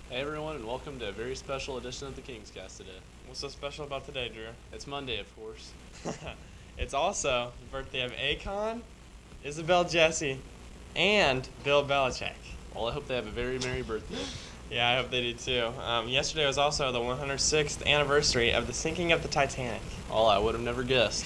Hey everyone, and welcome to a very special edition of the Kings Cast today. What's so special about today, Drew? It's Monday, of course. It's also the birthday of Akon, Isabel Jesse, and Bill Belichick. Well, I hope they have a very merry birthday. Yeah, I hope they do too. Yesterday was also the 106th anniversary of the sinking of the Titanic. All I would have never guessed.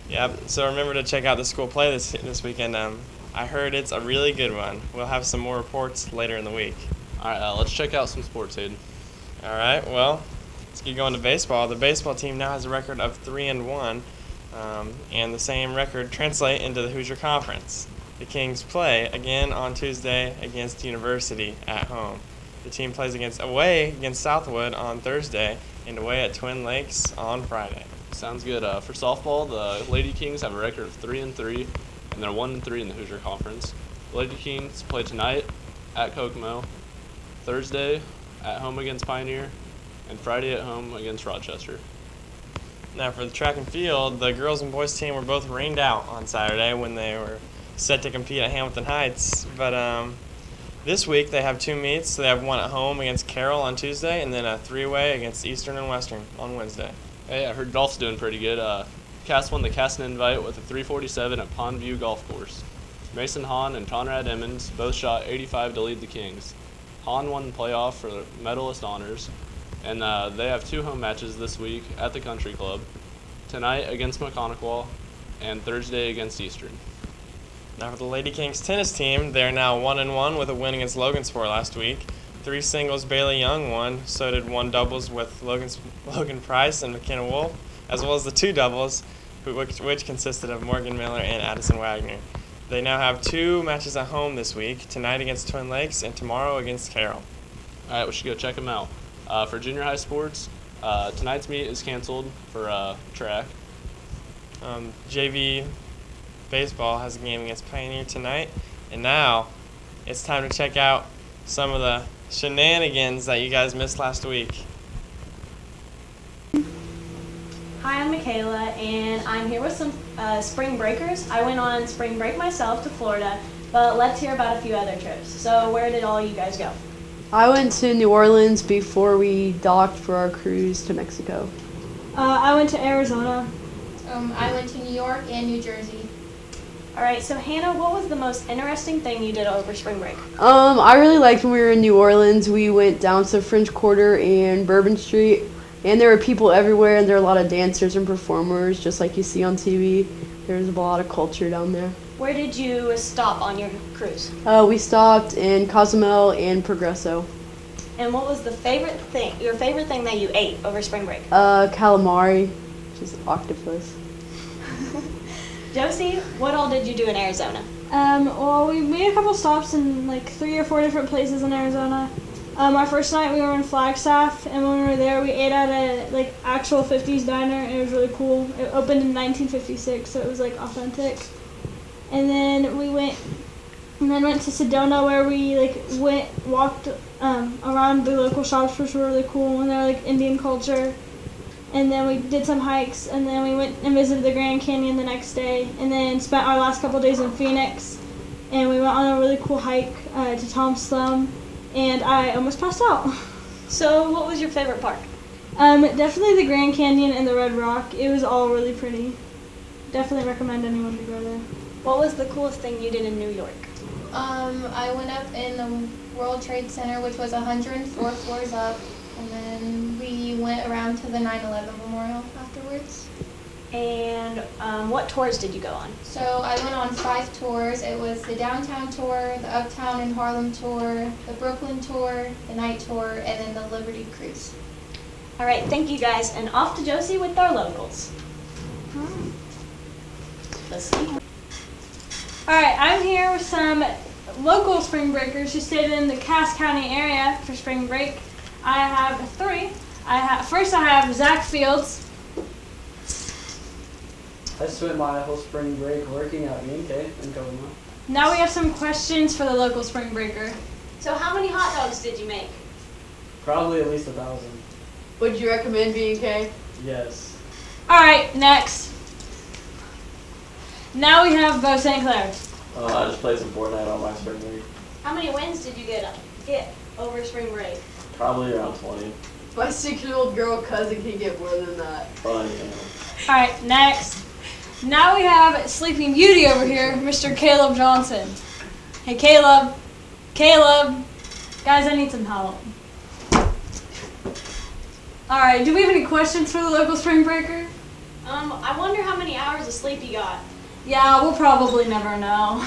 Yep, so remember to check out the school play this weekend. I heard it's a really good one. We'll have some more reports later in the week. All right, let's check out some sports, Hayden. All right, well, let's get going to baseball. The baseball team now has a record of 3-1, and the same record translate into the Hoosier Conference. The Kings play again on Tuesday against University at home. The team plays away against Southwood on Thursday and away at Twin Lakes on Friday. Sounds good. For softball, the Lady Kings have a record of 3-3, and they're 1-3 in the Hoosier Conference. The Lady Kings play tonight at Kokomo, Thursday at home against Pioneer, and Friday at home against Rochester. Now for the track and field, the girls and boys team were both rained out on Saturday when they were set to compete at Hamilton Heights. But this week they have two meets. So they have one at home against Carroll on Tuesday, and then a three-way against Eastern and Western on Wednesday. Hey, I heard golf's doing pretty good. Cass won the Casson Invite with a 347 at Pondview Golf Course. Mason Hahn and Conrad Emmons both shot 85 to lead the Kings. Hahn won the playoff for the medalist honors, and they have two home matches this week at the Country Club, tonight against McConaughey and Thursday against Eastern. Now for the Lady Kings tennis team, they're now 1-1 with a win against Logansport last week. 3 singles Bailey Young won, so did 1 doubles with Logan Price and McKenna Wolf, as well as the 2 doubles, which consisted of Morgan Miller and Addison Wagner. They now have 2 matches at home this week, tonight against Twin Lakes and tomorrow against Carroll. All right, we should go check them out. For junior high sports, tonight's meet is canceled for track. JV baseball has a game against Pioneer tonight, and now it's time to check out some of the shenanigans that you guys missed last week. Hi, I'm Michaela, and I'm here with some spring breakers. I went on spring break myself to Florida, but let's hear about a few other trips. So where did all you guys go? I went to New Orleans before we docked for our cruise to Mexico. I went to Arizona. I went to New York and New Jersey. All right, so Hannah, what was the most interesting thing you did over spring break? I really liked when we were in New Orleans. We went down to French Quarter and Bourbon Street, and there were people everywhere, and there were a lot of dancers and performers, just like you see on TV. There's a lot of culture down there. Where did you stop on your cruise? We stopped in Cozumel and Progresso. And what was your favorite thing that you ate over spring break? Calamari, which is octopus. Josie, what all did you do in Arizona? Well, we made a couple stops in like 3 or 4 different places in Arizona. Our first night we were in Flagstaff, and when we were there, we ate at a actual 50s diner, and it was really cool. It opened in 1956, so it was authentic. And then we went to Sedona, where we walked around the local shops, which were really cool, and they're Indian culture. And then we did some hikes, and then we went and visited the Grand Canyon the next day, and then spent our last couple days in Phoenix. And we went on a really cool hike to Tom's Thumb, and I almost passed out. So what was your favorite part? Definitely the Grand Canyon and the Red Rock. It was all really pretty. Definitely recommend anyone to go there. What was the coolest thing you did in New York? I went up in the World Trade Center, which was 104 floors up, and then we went around to the 9/11 Memorial afterwards. And what tours did you go on? So I went on 5 tours. It was the downtown tour, the uptown and Harlem tour, the Brooklyn tour, the night tour, and then the Liberty Cruise. All right, thank you guys, and off to Josie with our locals. Let's see. All right, I'm here with some local spring breakers who stayed in the Cass County area for spring break. I have 3. First I have Zach Fields. I spent my whole spring break working at B&K in Kokomo. Now we have some questions for the local spring breaker. So how many hot dogs did you make? Probably at least 1,000. Would you recommend B&K? Yes. All right, next. Now we have Bo St. Clair. I just played some Fortnite on my spring break. How many wins did you get get over spring break? Probably around 20. My 6-year-old girl cousin can get more than that. Fun, All right, next. Now we have Sleeping Beauty over here, Mr. Caleb Johnson. Hey, Caleb. Caleb. Guys, I need some help. All right, do we have any questions for the local spring breaker? I wonder how many hours of sleep you got. Yeah, we'll probably never know.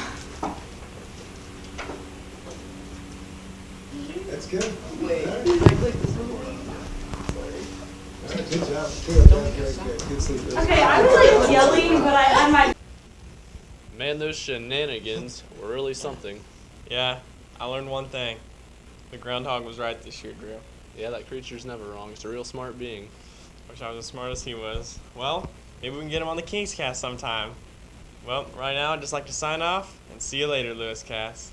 That's good. Wait, All right. can I click this one? All right, good job. Good, good. Good sleep. Okay, I was like yelling, but I might. Man, those shenanigans were really something. Yeah, I learned one thing. The groundhog was right this year, Drew. Yeah, that creature's never wrong. It's a real smart being. Wish I was as smart as he was. Well, maybe we can get him on the Kings cast sometime. Well, right now I'd just like to sign off and see you later, Lewis Cast.